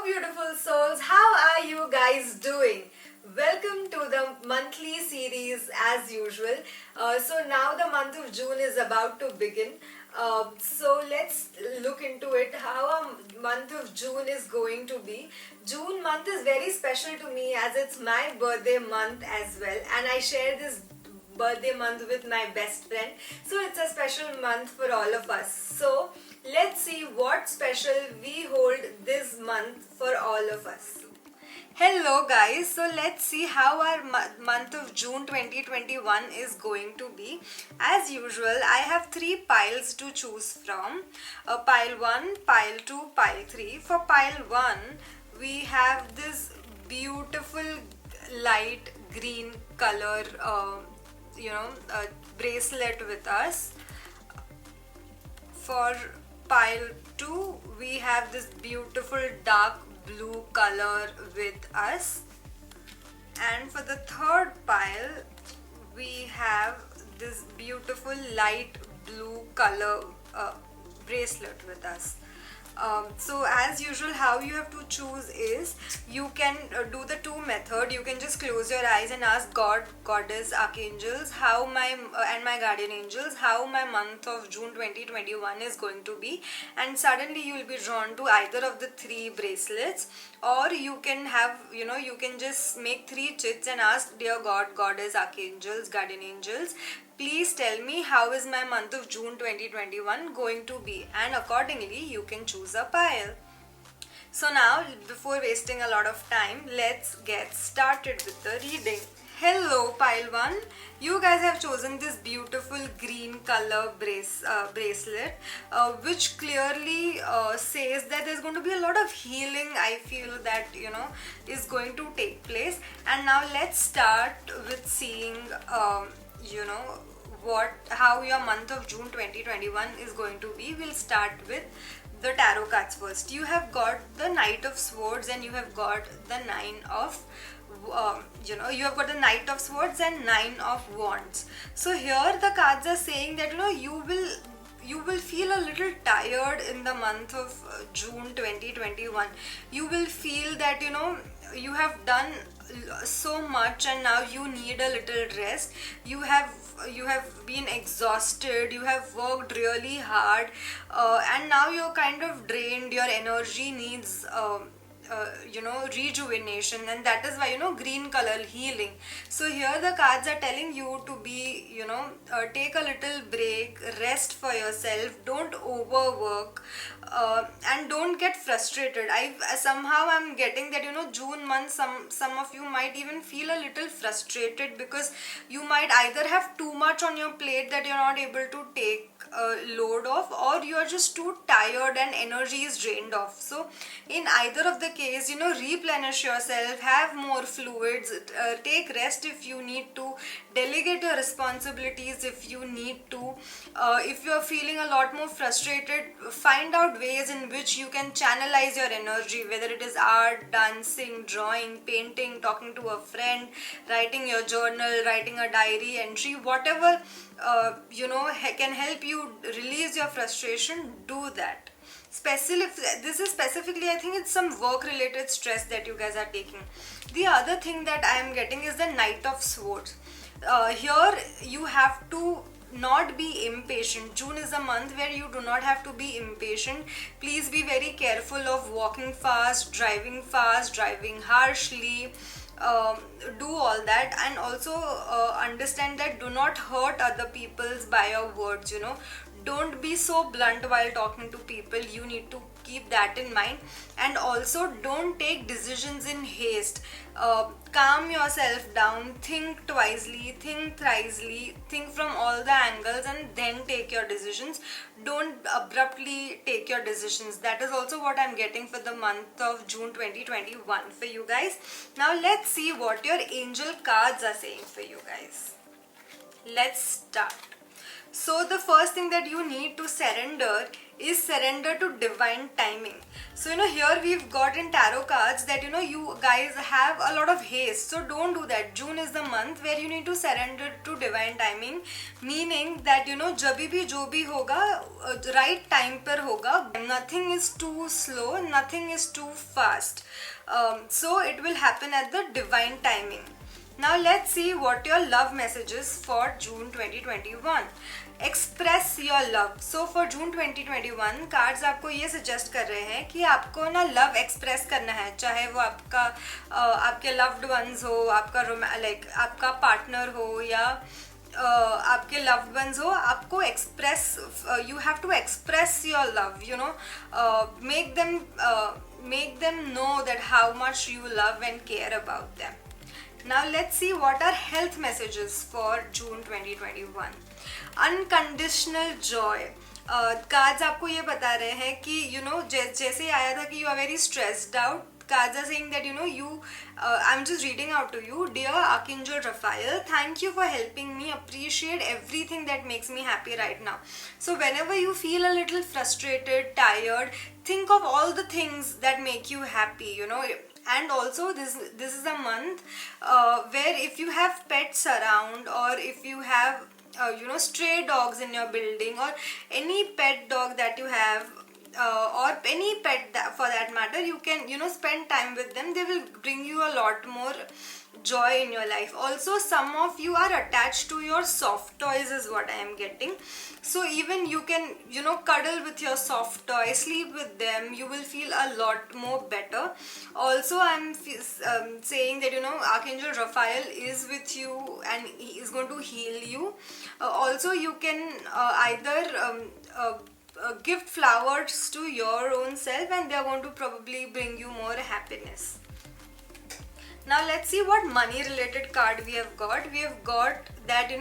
beautiful souls, how are you guys doing? Welcome to the monthly series as usual. So now the month of June is about to begin. So let's look into it how a month of June is going to be. June month is very special to me as it's my birthday month as well, and I share this birthday month with my best friend, so it's a special month for all of us. So let's see what special we hold this month for all of us. Hello guys, so let's see how our month of June 2021 is going to be. As usual, I have three piles to choose from. Pile 1, pile 2, pile 3. For pile 1, we have this beautiful light green color bracelet with us. For pile 2, we have this beautiful dark blue color with us, and for the third pile we have this beautiful light blue color bracelet with us. So as usual, how you have to choose is you can do the two method. You can just close your eyes and ask God, Goddess, Archangels, and my guardian angels, how my month of June 2021 is going to be, and suddenly you will be drawn to either of the three bracelets. Or you can have, you can just make three chits and ask, dear God, Goddess, Archangels, guardian angels, please tell me how is my month of June 2021 going to be, and accordingly you can choose a pile. So now, before wasting a lot of time, let's get started with the reading. Hello pile 1, you guys have chosen this beautiful green color bracelet, which clearly says that there's going to be a lot of healing. I feel that is going to take place. And now let's start with seeing how your month of June 2021 is going to be. We'll start with the tarot cards first. You have got the Knight of Swords and you have got the Nine of you have got the Knight of Swords and Nine of Wands. So here the cards are saying that you will feel a little tired in the month of June 2021. You will feel that you have done so much and now you need a little rest. You have been exhausted, you have worked really hard, and now you're kind of drained. Your energy needs rejuvenation, and that is why green color, healing. So here the cards are telling you to be take a little break, rest for yourself, don't overwork, and don't get frustrated. I'm getting that June month, some of you might even feel a little frustrated because you might either have too much on your plate that you're not able to take load of, or you are just too tired and energy is drained off. So in either of the case, replenish yourself, have more fluids, take rest if you need to, delegate your responsibilities if you need to. If you're feeling a lot more frustrated, find out ways in which you can channelize your energy, whether it is art, dancing, drawing, painting, talking to a friend, writing your journal, writing a diary entry, whatever can help you release your frustration. Do that. This is specifically, I think it's some work related stress that you guys are taking. The other thing that I am getting is the Knight of Swords. Here you have to not be impatient. June is a month where you do not have to be impatient. Please be very careful of walking fast, driving harshly. Do all that, and also understand that do not hurt other people's by your words. Don't be so blunt while talking to people. You need to keep that in mind. And also don't take decisions in haste. Calm yourself down, think twicely, think thrisely, think from all the angles, and then take your decisions. Don't abruptly take your decisions. That is also what I'm getting for the month of June 2021 for you guys. Now let's see what your angel cards are saying for you guys. Let's start. So the first thing that you need to surrender is surrender to divine timing. So here we've got in tarot cards that you guys have a lot of haste, so don't do that. June is the month where you need to surrender to divine timing, meaning that जभी भी जो भी होगा right time पर होगा. Nothing is too slow, nothing is too fast. So it will happen at the divine timing. Now let's see what your love messages for June 2021. Express your love. So for June 2021 cards आपको ये suggest कर रहे हैं कि आपको ना love express करना है, चाहे वो आपका आपके लव्ड वंस हो, आपका आपका पार्टनर हो या आपके लव्ड वंस हो. आपको express, you have to express your love, make them know that how much you love and care about them. Now let's see what are health messages for June 2021. Unconditional joy. Cards आपको ये बता रहे हैं कि जैसे आया था कि you are very stressed out. Cards are saying that I'm just reading out to you. Dear Archangel Raphael, thank you for helping me appreciate everything that makes me happy right now. So whenever you feel a little frustrated, tired, think of all the things that make you happy, And also this is a month where if you have pets around, or if you have stray dogs in your building, or any pet dog that you have, or any pet for that matter, you can spend time with them. They will bring you a lot more joy in your life. Also, some of you are attached to your soft toys is what I am getting. So even you can cuddle with your soft toy, sleep with them, you will feel a lot more better. Also, I'm saying that Archangel Raphael is with you and he is going to heal you. Also, you can either gift flowers to your own self, and they are going to probably bring you more happiness. Now let's see what money related card we have got. We have got that in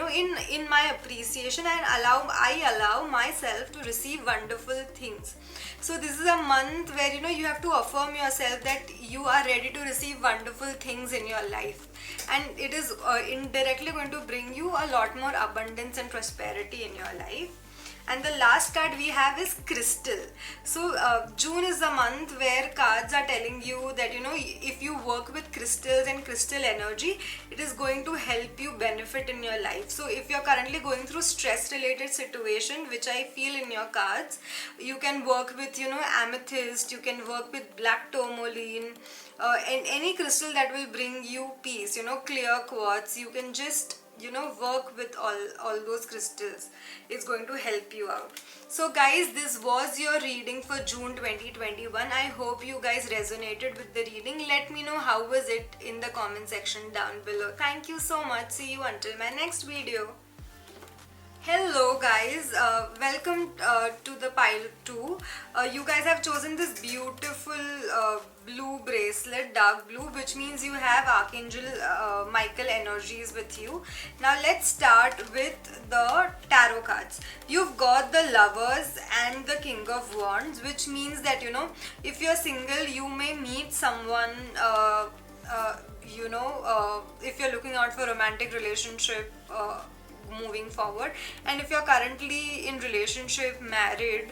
my appreciation, I allow myself to receive wonderful things. So this is a month where you have to affirm yourself that you are ready to receive wonderful things in your life, and it is indirectly going to bring you a lot more abundance and prosperity in your life. And the last card we have is crystal. So June is the month where cards are telling you that if you work with crystals and crystal energy, it is going to help you benefit in your life. So if you're currently going through stress related situation, which I feel in your cards, you can work with amethyst, you can work with black tourmaline, and any crystal that will bring you peace, clear quartz. You can just work with all those crystals. It's going to help you out. So guys, this was your reading for June 2021. I hope you guys resonated with the reading. Let me know how was it in the comment section down below. Thank you so much. See you until my next video. Hello guys, welcome to the pile 2. You guys have chosen this beautiful blue bracelet, dark blue, which means you have Archangel Michael energies with you. Now let's start with the tarot cards. You've got the Lovers and the King of Wands, which means that if you're single, you may meet someone if you're looking out for romantic relationship moving forward. And if you're currently in relationship, married,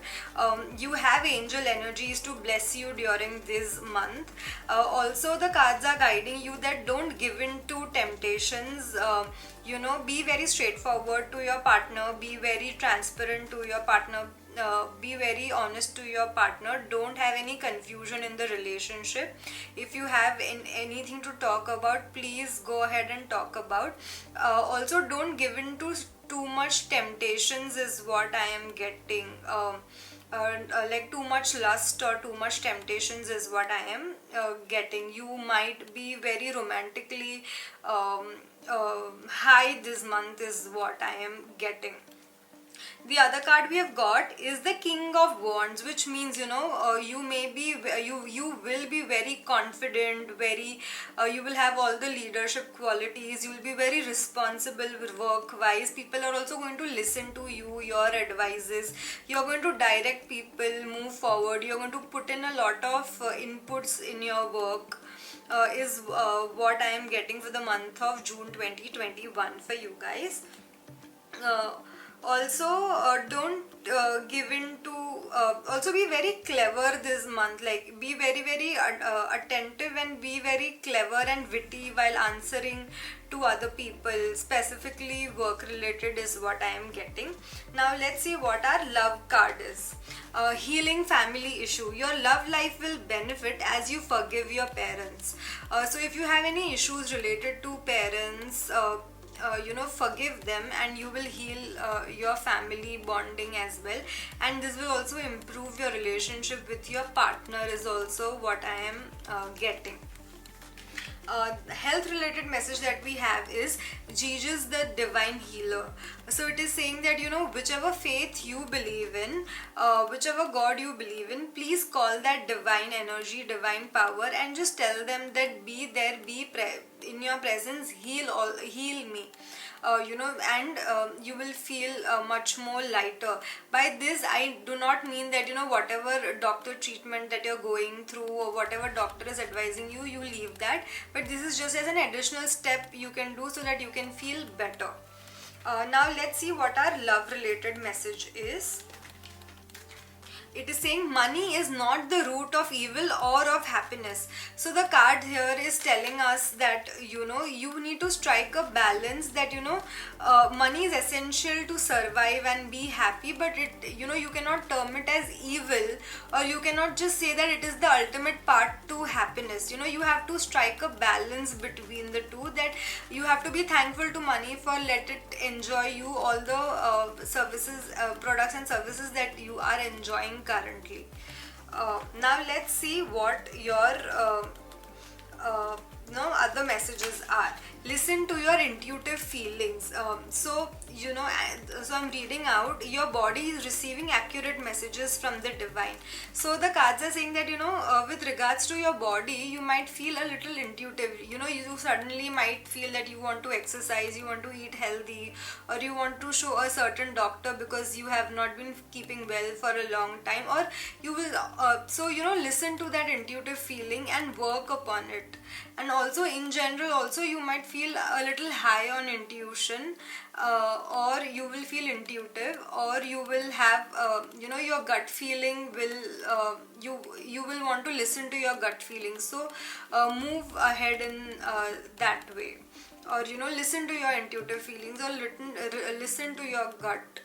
you have angel energies to bless you during this month. Also, the cards are guiding you that don't give in to temptations. Be very straightforward to your partner, be very transparent to your partner, be very honest to your partner. Don't have any confusion in the relationship. If you have anything to talk about, please go ahead and talk about. Also, don't give in to too much temptations is what I am getting. Like too much lust or too much temptations is what I am getting. You might be very romantically high this month is what I am getting. The other card we have got is the King of Wands, which means you will be very confident, very you will have all the leadership qualities. You will be very responsible work wise. People are also going to listen to you, your advices. You are going to direct people, move forward. You are going to put in a lot of inputs in your work. Is what I am getting for the month of June 2021 for you guys. Also, don't give in to also be very clever this month, like be very attentive and be very clever and witty while answering to other people, specifically work related is what I am getting. Now let's see what our love card is. Healing family issue. Your love life will benefit as you forgive your parents. So if you have any issues related to parents, forgive them and you will heal your family bonding as well, and this will also improve your relationship with your partner is also what I am getting. Health related message that we have is Jesus the divine healer. So it is saying that whichever faith you believe in, whichever God you believe in, please call that divine energy, divine power, and just tell them that be there, in your presence, heal me. And you will feel much more lighter. By this I do not mean that whatever doctor treatment that you're going through or whatever doctor is advising you, you leave that, but this is just as an additional step you can do so that you can feel better. Now let's see what our love related message is. It is saying money is not the root of evil or of happiness. So the card here is telling us that you need to strike a balance, that money is essential to survive and be happy, but you cannot term it as evil, or you cannot just say that it is the ultimate part to happiness. You have to strike a balance between the two, that you have to be thankful to money for let it enjoy you all the services, products and services that you are enjoying currently. Now let's see what your other messages are. Listen to your intuitive feelings. So I'm reading out, your body is receiving accurate messages from the divine. So the cards are saying that with regards to your body, you might feel a little intuitive. You suddenly might feel that you want to exercise, you want to eat healthy, or you want to show a certain doctor because you have not been keeping well for a long time, or you will listen to that intuitive feeling and work upon it. And also in general also you might feel a little high on intuition, or you will feel intuitive, or you will have your gut feeling will you will want to listen to your gut feeling. So move ahead in that way, or listen to your intuitive feelings, or listen to your gut.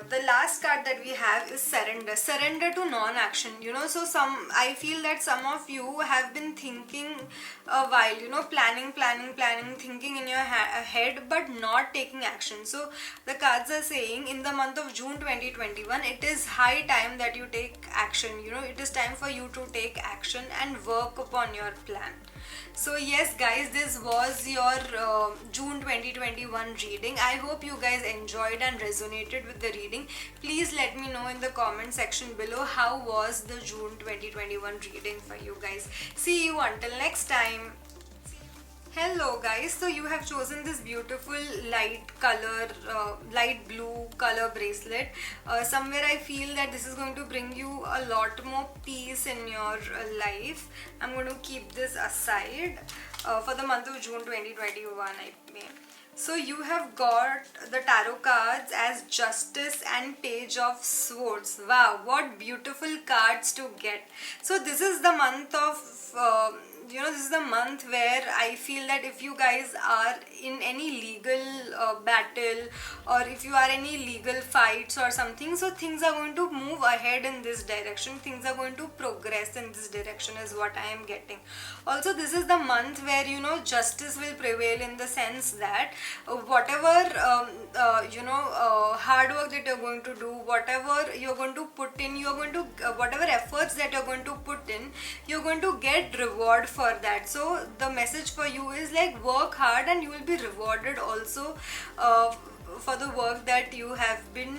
The last card that we have is surrender to non-action. So I feel that some of you have been thinking a while, planning, thinking in your head but not taking action. So the cards are saying in the month of June 2021, it is high time that you take action. It is time for you to take action and work upon your plan. So yes guys, this was your June 2021 reading. I hope you guys enjoyed and resonated with the reading. Please let me know in the comment section below how was the June 2021 reading for you guys. See you until next time. Hello guys, so you have chosen this beautiful light blue color bracelet. Somewhere I feel that this is going to bring you a lot more peace in your life. I'm going to keep this aside for the month of June 2021, I may. So you have got the tarot cards as Justice and Page of Swords. Wow, what beautiful cards to get. So this is the month of this is the month where I feel that if you guys are in any legal battle, or if you are any legal fights or something, so things are going to move ahead in this direction, things are going to progress in this direction is what I am getting. Also this is the month where justice will prevail, in the sense that whatever hard work that you're going to do, whatever you're going to put in, you're going to whatever efforts that you're going to put in, you're going to get reward for that. So the message for you is like, work hard and you will be rewarded also for the work that you have been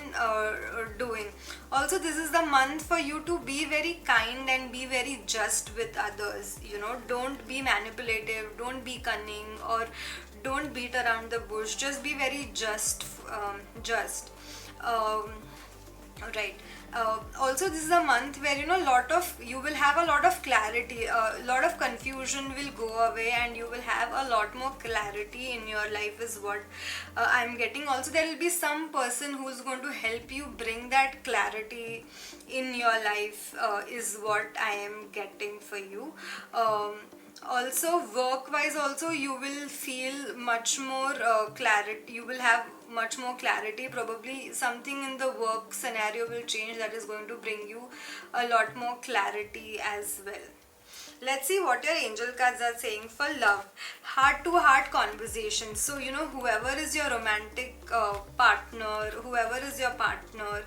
doing. Also this is the month for you to be very kind and be very just with others. Don't be manipulative, don't be cunning, or don't beat around the bush. Just be very just. Right. Also, this is a month where you will have a lot of clarity, a lot of confusion will go away, and you will have a lot more clarity in your life, is what I'm getting. Also, there will be some person who's going to help you bring that clarity in your life, is what I am getting for you. Also, work wise also, you will feel much more clarity, you will have much more clarity. Probably something in the work scenario will change, that is going to bring you a lot more clarity as well. Let's see what your angel cards are saying for love. Heart to heart conversations. So, whoever is your romantic partner, whoever is your partner,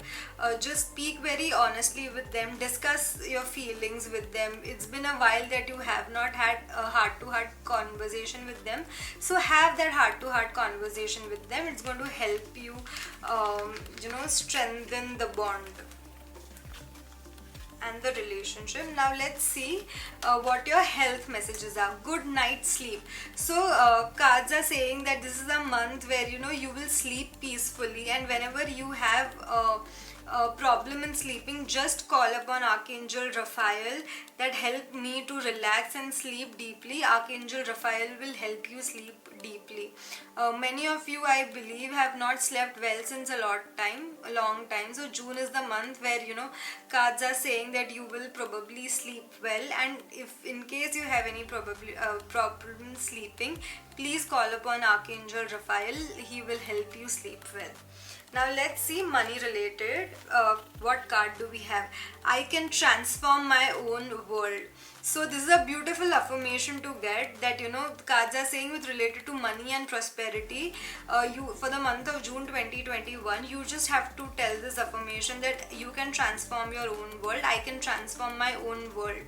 just speak very honestly with them, discuss your feelings with them. It's been a while that you have not had a heart to heart conversation with them. So, have that heart to heart conversation with them. It's going to help you, strengthen the bond and the relationship. Now let's see what your health messages are. Good night sleep. So cards are saying that this is a month where you will sleep peacefully, and whenever you have a problem in sleeping, just call upon Archangel Raphael, that help me to relax and sleep deeply. Archangel Raphael will help you sleep deeply. Many of you, I believe, have not slept well since a long time. So June is the month where cards are saying that you will probably sleep well, and if in case you have any problem sleeping, please call upon Archangel Raphael. He will help you sleep well. Now let's see money related. What card do we have? I can transform my own world. So this is a beautiful affirmation to get, that the cards are saying with related to money and prosperity. You, for the month of June 2021, you just have to tell this affirmation that you can transform your own world. I can transform my own world.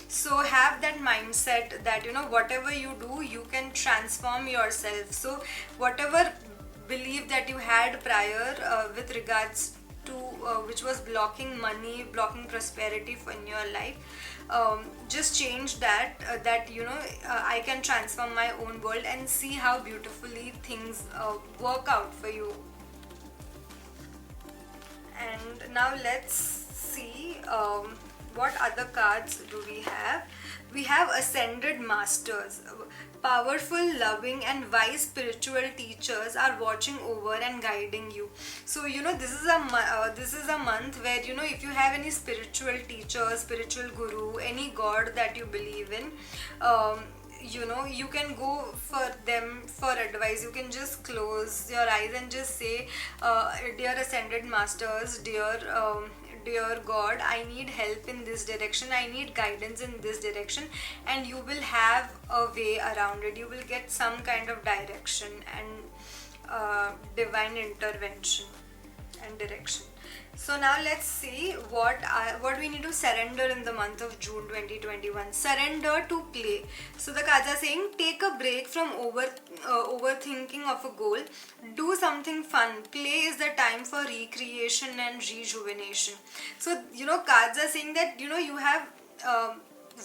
So have that mindset that whatever you do, you can transform yourself. So whatever belief that you had prior with regards to which was blocking money, blocking prosperity in your life, just change that, I can transform my own world, and see how beautifully things work out for you. And now let's see what other cards do we have. We have Ascended Masters. Powerful, loving and wise spiritual teachers are watching over and guiding you. So this is a month where if you have any spiritual teacher, spiritual guru, any god that you believe in, you can go for them for advice. You can just close your eyes and just say, dear Ascended Masters, dear God, I need help in this direction, I need guidance in this direction, and you will have a way around it. You will get some kind of direction and divine intervention and direction. So now let's see what we need to surrender in the month of June 2021. Surrender to play. So the cards are saying, take a break from overthinking of a goal. Do something fun. Play is the time for recreation and rejuvenation. So cards are saying that you have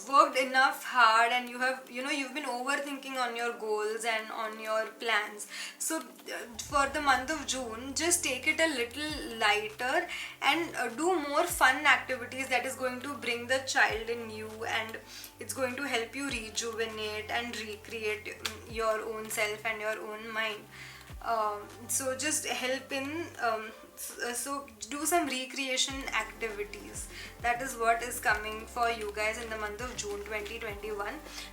worked enough hard, and you've been overthinking on your goals and on your plans. So for the month of June, just take it a little lighter and do more fun activities that is going to bring the child in you, and it's going to help you rejuvenate and recreate your own self and your own mind. So just help in so do some recreation activities. That is what is coming for you guys in the month of June 2021.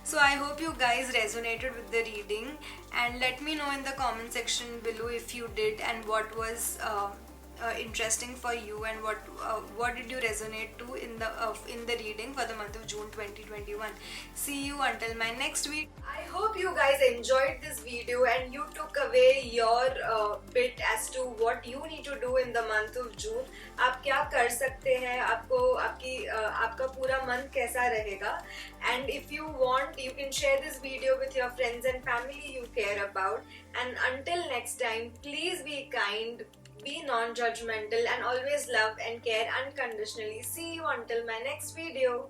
So I hope you guys resonated with the reading, and let me know in the comment section below if you did, and what was interesting for you, and what did you resonate to in the reading for the month of June 2021. See you until my next video. I hope you guys enjoyed this video and you took away your bit as to what you need to do in the month of June. आप क्या कर सकते हैं, आपका पूरा month कैसा रहेगा. And if you want, you can share this video with your friends and family you care about. And until next time, please be kind, be non-judgmental, and always love and care unconditionally. See you until my next video.